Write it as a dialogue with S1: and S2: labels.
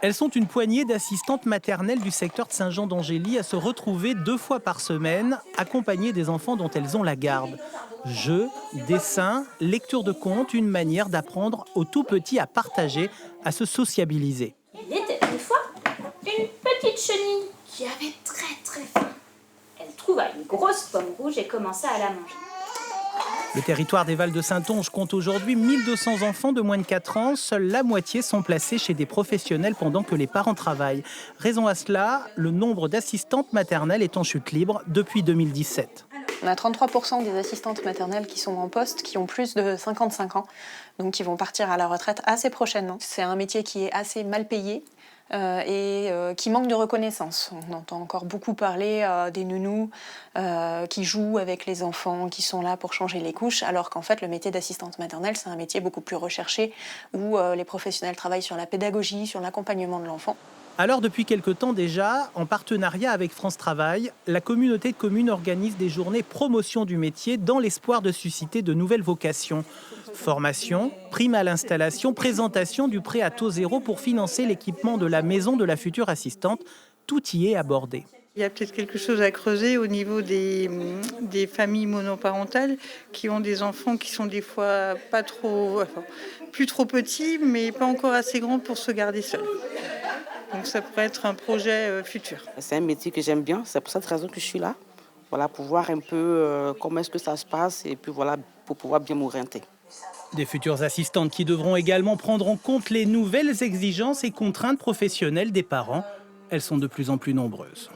S1: Elles sont une poignée d'assistantes maternelles du secteur de Saint-Jean-d'Angély à se retrouver 2 fois par semaine, accompagnées des enfants dont elles ont la garde. Jeux, dessins, lecture de contes, une manière d'apprendre aux tout-petits à partager, à se sociabiliser.
S2: Il était une fois une petite chenille qui avait très faim. Elle trouva une grosse pomme rouge et commença à la manger.
S1: Le territoire des Vals-de-Saintonge compte aujourd'hui 1200 enfants de moins de 4 ans. Seule la moitié sont placés chez des professionnels pendant que les parents travaillent. Raison à cela, le nombre d'assistantes maternelles est en chute libre depuis 2017.
S3: On a 33% des assistantes maternelles qui sont en poste, qui ont plus de 55 ans, donc qui vont partir à la retraite assez prochainement. C'est un métier qui est assez mal payé et qui manque de reconnaissance. On entend encore beaucoup parler des nounous qui jouent avec les enfants, qui sont là pour changer les couches, alors qu'en fait le métier d'assistante maternelle, c'est un métier beaucoup plus recherché, où les professionnels travaillent sur la pédagogie, sur l'accompagnement de l'enfant.
S1: Alors depuis quelque temps déjà, en partenariat avec France Travail, la communauté de communes organise des journées promotion du métier dans l'espoir de susciter de nouvelles vocations. Formation, prime à l'installation, présentation du prêt à taux zéro pour financer l'équipement de la maison de la future assistante, tout y est abordé.
S4: Il y a peut-être quelque chose à creuser au niveau des familles monoparentales qui ont des enfants qui sont des fois plus trop petits, mais pas encore assez grands pour se garder seuls. Donc ça pourrait être un projet futur.
S5: C'est un métier que j'aime bien, c'est pour cette raison que je suis là. Voilà, pour voir un peu comment est-ce que ça se passe et puis voilà, pour pouvoir bien m'orienter.
S1: Des futures assistantes qui devront également prendre en compte les nouvelles exigences et contraintes professionnelles des parents. Elles sont de plus en plus nombreuses.